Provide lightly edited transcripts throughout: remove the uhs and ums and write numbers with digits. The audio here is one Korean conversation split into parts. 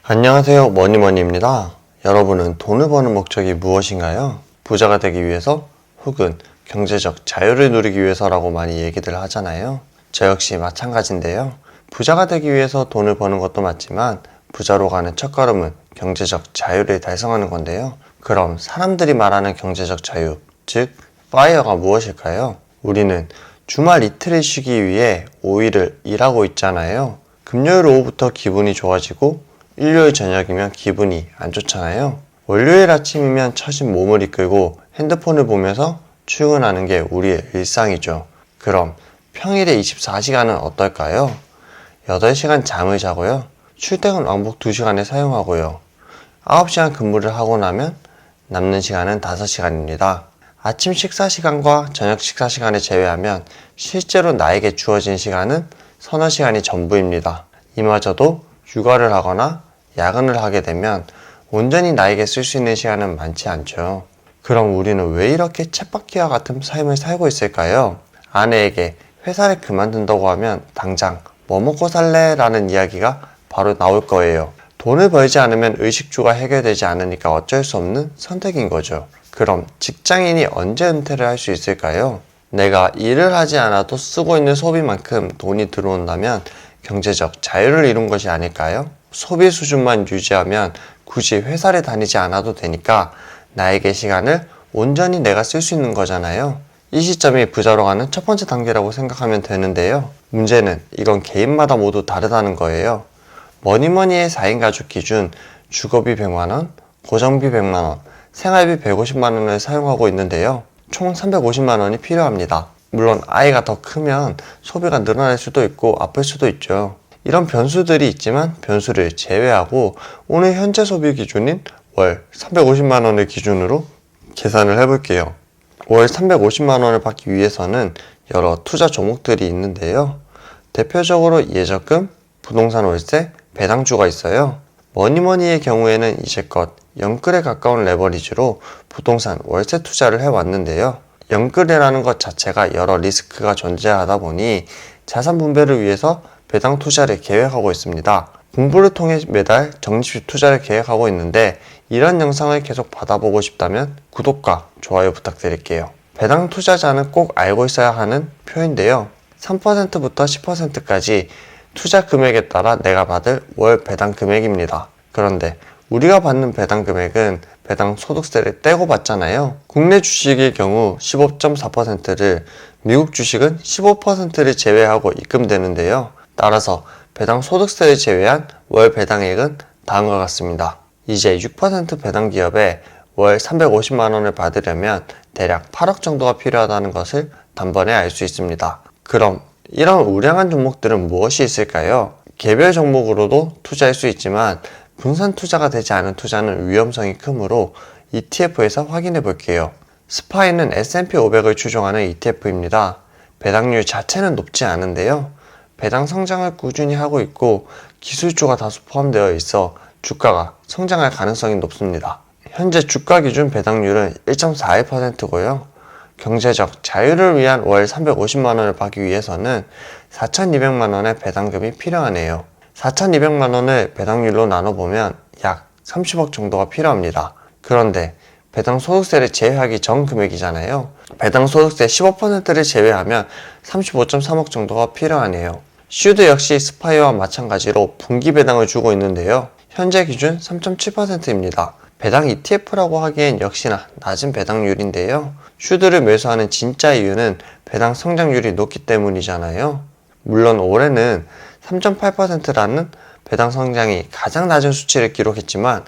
안녕하세요, 머니머니입니다. 여러분은 돈을 버는 목적이 무엇인가요? 부자가 되기 위해서 혹은 경제적 자유를 누리기 위해서라고 많이 얘기들 하잖아요. 저 역시 마찬가지인데요. 부자가 되기 위해서 돈을 버는 것도 맞지만 부자로 가는 첫걸음은 경제적 자유를 달성하는 건데요. 그럼 사람들이 말하는 경제적 자유, 즉 파이어가 무엇일까요? 우리는 주말 이틀을 쉬기 위해 5일을 일하고 있잖아요. 금요일 오후부터 기분이 좋아지고 일요일 저녁이면 기분이 안 좋잖아요. 월요일 아침이면 처진 몸을 이끌고 핸드폰을 보면서 출근하는 게 우리의 일상이죠. 그럼 평일에 24시간은 어떨까요? 8시간 잠을 자고요. 출퇴근 왕복 2시간을 사용하고요. 9시간 근무를 하고 나면 남는 시간은 5시간입니다. 아침 식사 시간과 저녁 식사 시간을 제외하면 실제로 나에게 주어진 시간은 서너 시간이 전부입니다. 이마저도 육아를 하거나 야근을 하게 되면 온전히 나에게 쓸 수 있는 시간은 많지 않죠. 그럼 우리는 왜 이렇게 쳇바퀴와 같은 삶을 살고 있을까요? 아내에게 회사를 그만둔다고 하면 당장 뭐 먹고 살래? 라는 이야기가 바로 나올 거예요. 돈을 벌지 않으면 의식주가 해결되지 않으니까 어쩔 수 없는 선택인 거죠. 그럼 직장인이 언제 은퇴를 할 수 있을까요? 내가 일을 하지 않아도 쓰고 있는 소비만큼 돈이 들어온다면 경제적 자유를 이룬 것이 아닐까요? 소비 수준만 유지하면 굳이 회사를 다니지 않아도 되니까 나에게 시간을 온전히 내가 쓸 수 있는 거잖아요. 이 시점이 부자로 가는 첫 번째 단계라고 생각하면 되는데요. 문제는 이건 개인마다 모두 다르다는 거예요. 머니머니의 4인 가족 기준 주거비 100만원, 고정비 100만원, 생활비 150만원을 사용하고 있는데요. 총 350만원이 필요합니다. 물론 아이가 더 크면 소비가 늘어날 수도 있고 아플 수도 있죠. 이런 변수들이 있지만 변수를 제외하고 오늘 현재 소비 기준인 월 350만원을 기준으로 계산을 해볼게요. 월 350만원을 받기 위해서는 여러 투자 종목들이 있는데요. 대표적으로 예적금, 부동산 월세, 배당주가 있어요. 머니머니의 경우에는 이제껏 영끌에 가까운 레버리지로 부동산 월세 투자를 해왔는데요. 영끌이라는 것 자체가 여러 리스크가 존재하다 보니 자산 분배를 위해서 배당 투자를 계획하고 있습니다. 공부를 통해 매달 적립식 투자를 계획하고 있는데 이런 영상을 계속 받아보고 싶다면 구독과 좋아요 부탁드릴게요. 배당 투자자는 꼭 알고 있어야 하는 표인데요. 3%부터 10%까지 투자 금액에 따라 내가 받을 월 배당 금액입니다. 그런데 우리가 받는 배당 금액은 배당 소득세를 떼고 받잖아요. 국내 주식의 경우 15.4%를, 미국 주식은 15%를 제외하고 입금되는데요. 따라서 배당 소득세를 제외한 월 배당액은 다음과 같습니다. 이제 6% 배당 기업에 월 350만원을 받으려면 대략 8억 정도가 필요하다는 것을 단번에 알 수 있습니다. 그럼 이런 우량한 종목들은 무엇이 있을까요? 개별 종목으로도 투자할 수 있지만 분산 투자가 되지 않은 투자는 위험성이 크므로 ETF에서 확인해 볼게요. 스파이는 S&P 500을 추종하는 ETF입니다. 배당률 자체는 높지 않은데요. 배당 성장을 꾸준히 하고 있고 기술주가 다수 포함되어 있어 주가가 성장할 가능성이 높습니다. 현재 주가 기준 배당률은 1.41%고요. 경제적 자유를 위한 월 350만원을 받기 위해서는 4,200만원의 배당금이 필요하네요. 4,200만원을 배당률로 나눠보면 약 30억 정도가 필요합니다. 그런데 배당 소득세를 제외하기 전 금액이잖아요. 배당 소득세 15%를 제외하면 35.3억 정도가 필요하네요. 슈드 역시 스파이와 마찬가지로 분기 배당을 주고 있는데요. 현재 기준 3.7%입니다. 배당 ETF라고 하기엔 역시나 낮은 배당률인데요. 슈드를 매수하는 진짜 이유는 배당 성장률이 높기 때문이잖아요. 물론 올해는 3.8%라는 배당 성장이 가장 낮은 수치를 기록했지만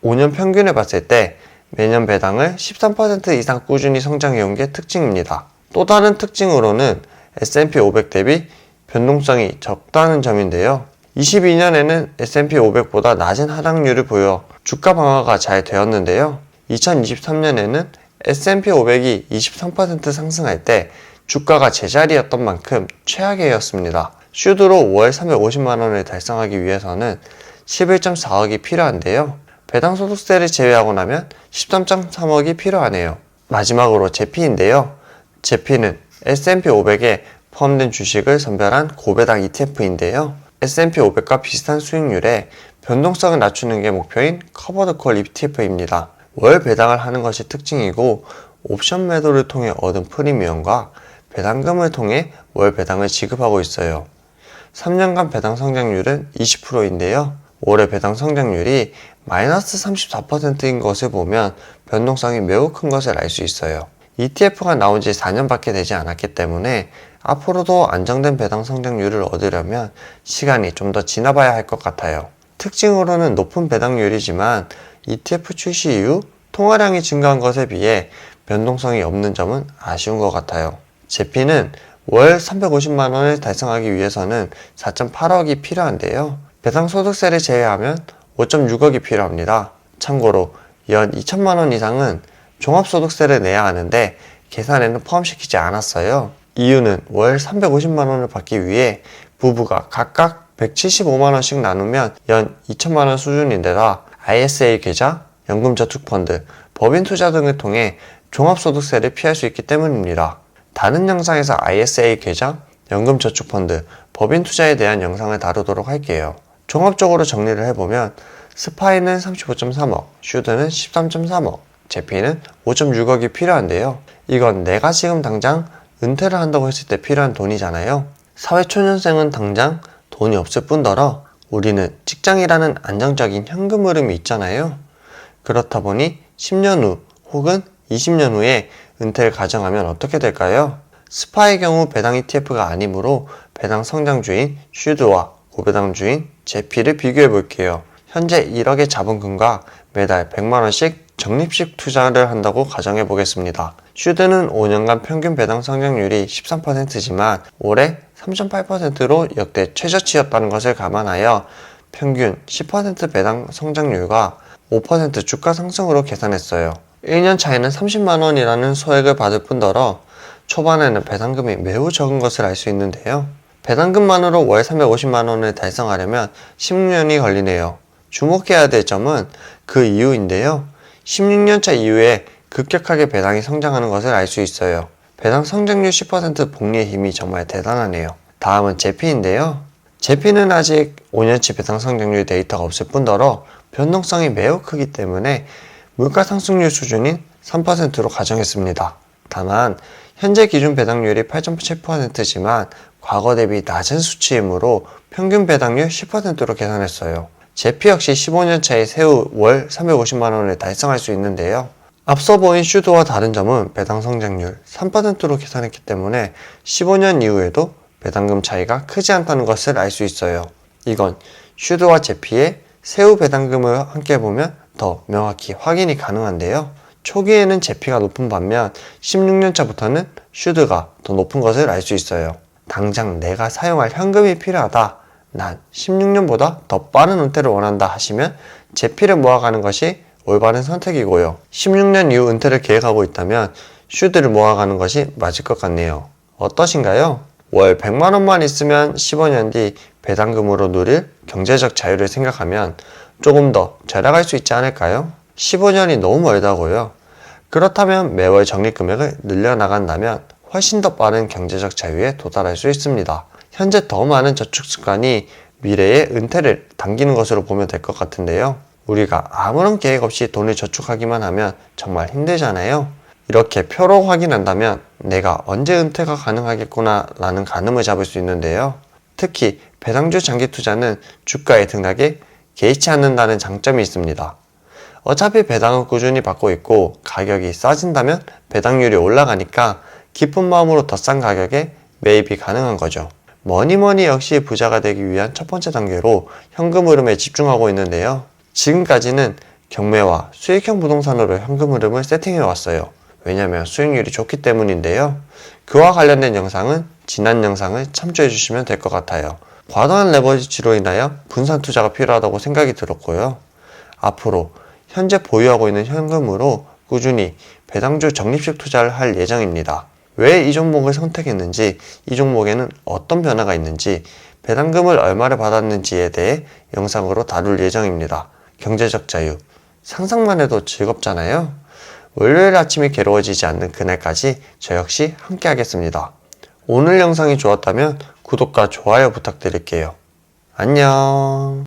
5년 평균을 봤을 때 매년 배당을 13% 이상 꾸준히 성장해온 게 특징입니다. 또 다른 특징으로는 S&P 500 대비 변동성이 적다는 점인데요. 22년에는 S&P 500보다 낮은 하락률을 보여 주가 방어가 잘 되었는데요. 2023년에는 S&P 500이 23% 상승할 때 주가가 제자리였던 만큼 최악이었습니다. 슈드로 월 350만원을 달성하기 위해서는 11.4억이 필요한데요. 배당 소득세를 제외하고 나면 13.3억이 필요하네요. 마지막으로 제피인데요. 제피는 S&P 500에 포함된 주식을 선별한 고배당 ETF인데요. S&P 500과 비슷한 수익률에 변동성을 낮추는 게 목표인 커버드콜 ETF입니다. 월 배당을 하는 것이 특징이고 옵션 매도를 통해 얻은 프리미엄과 배당금을 통해 월 배당을 지급하고 있어요. 3년간 배당 성장률은 20%인데요. 올해 배당 성장률이 마이너스 34%인 것을 보면 변동성이 매우 큰 것을 알 수 있어요. ETF가 나온 지 4년밖에 되지 않았기 때문에 앞으로도 안정된 배당 성장률을 얻으려면 시간이 좀 더 지나봐야 할 것 같아요. 특징으로는 높은 배당률이지만 ETF 출시 이후 통화량이 증가한 것에 비해 변동성이 없는 점은 아쉬운 것 같아요. 제피는 월 350만원을 달성하기 위해서는 4.8억이 필요한데요. 배당소득세를 제외하면 5.6억이 필요합니다. 참고로 연 2천만원 이상은 종합소득세를 내야 하는데 계산에는 포함시키지 않았어요. 이유는 월 350만원을 받기 위해 부부가 각각 175만원씩 나누면 연 2천만원 수준인데다 ISA 계좌, 연금저축펀드, 법인투자 등을 통해 종합소득세를 피할 수 있기 때문입니다. 다른 영상에서 ISA 계좌, 연금저축펀드, 법인투자에 대한 영상을 다루도록 할게요. 종합적으로 정리를 해보면 스파이는 35.3억, 슈드는 13.3억, 제피는 5.6억이 필요한데요. 이건 내가 지금 당장 은퇴를 한다고 했을 때 필요한 돈이잖아요. 사회초년생은 당장 돈이 없을 뿐더러 우리는 직장이라는 안정적인 현금 흐름이 있잖아요. 그렇다 보니 10년 후 혹은 20년 후에 은퇴를 가정하면 어떻게 될까요? 스파의 경우 배당 ETF가 아니므로 배당 성장주인 슈드와 고배당주인 제피를 비교해 볼게요. 현재 1억의 자본금과 매달 100만원씩 적립식 투자를 한다고 가정해 보겠습니다. 슈드는 5년간 평균 배당 성장률이 13%지만 올해 3.8%로 역대 최저치였다는 것을 감안하여 평균 10% 배당 성장률과 5% 주가 상승으로 계산했어요. 1년 차에는 30만원이라는 소액을 받을 뿐더러 초반에는 배당금이 매우 적은 것을 알 수 있는데요. 배당금만으로 월 350만원을 달성하려면 16년이 걸리네요. 주목해야 될 점은 그 이유인데요. 16년차 이후에 급격하게 배당이 성장하는 것을 알 수 있어요. 배당 성장률 10% 복리의 힘이 정말 대단하네요. 다음은 제피인데요. 제피는 아직 5년치 배당 성장률 데이터가 없을 뿐더러 변동성이 매우 크기 때문에 물가 상승률 수준인 3%로 가정했습니다. 다만 현재 기준 배당률이 8.7%지만 과거 대비 낮은 수치이므로 평균 배당률 10%로 계산했어요. 제피 역시 15년 차에 세후 월 350만원을 달성할 수 있는데요. 앞서 보인 슈드와 다른 점은 배당 성장률 3%로 계산했기 때문에 15년 이후에도 배당금 차이가 크지 않다는 것을 알 수 있어요. 이건 슈드와 제피의 세후 배당금을 함께 보면 더 명확히 확인이 가능한데요. 초기에는 제피가 높은 반면 16년 차부터는 슈드가 더 높은 것을 알 수 있어요. 당장 내가 사용할 현금이 필요하다, 난 16년보다 더 빠른 은퇴를 원한다 하시면 제피를 모아가는 것이 올바른 선택이고요. 16년 이후 은퇴를 계획하고 있다면 슈드를 모아가는 것이 맞을 것 같네요. 어떠신가요? 월 100만원만 있으면 15년 뒤 배당금으로 누릴 경제적 자유를 생각하면 조금 더 절약할 수 있지 않을까요? 15년이 너무 멀다고요. 그렇다면 매월 적립금액을 늘려나간다면 훨씬 더 빠른 경제적 자유에 도달할 수 있습니다. 현재 더 많은 저축 습관이 미래의 은퇴를 당기는 것으로 보면 될 것 같은데요. 우리가 아무런 계획 없이 돈을 저축하기만 하면 정말 힘들잖아요. 이렇게 표로 확인한다면 내가 언제 은퇴가 가능하겠구나 라는 가늠을 잡을 수 있는데요. 특히 배당주 장기 투자는 주가의 등락에 개의치 않는다는 장점이 있습니다. 어차피 배당은 꾸준히 받고 있고 가격이 싸진다면 배당률이 올라가니까 기쁜 마음으로 더 싼 가격에 매입이 가능한 거죠. 뭐니뭐니 역시 부자가 되기 위한 첫 번째 단계로 현금 흐름에 집중하고 있는데요. 지금까지는 경매와 수익형 부동산으로 현금 흐름을 세팅해 왔어요. 왜냐면 수익률이 좋기 때문인데요. 그와 관련된 영상은 지난 영상을 참조해 주시면 될 것 같아요. 과도한 레버리지로 인하여 분산 투자가 필요하다고 생각이 들었고요. 앞으로 현재 보유하고 있는 현금으로 꾸준히 배당주 적립식 투자를 할 예정입니다. 왜 이 종목을 선택했는지, 이 종목에는 어떤 변화가 있는지, 배당금을 얼마를 받았는지에 대해 영상으로 다룰 예정입니다. 경제적 자유, 상상만 해도 즐겁잖아요. 월요일 아침이 괴로워지지 않는 그날까지 저 역시 함께 하겠습니다. 오늘 영상이 좋았다면 구독과 좋아요 부탁드릴게요. 안녕.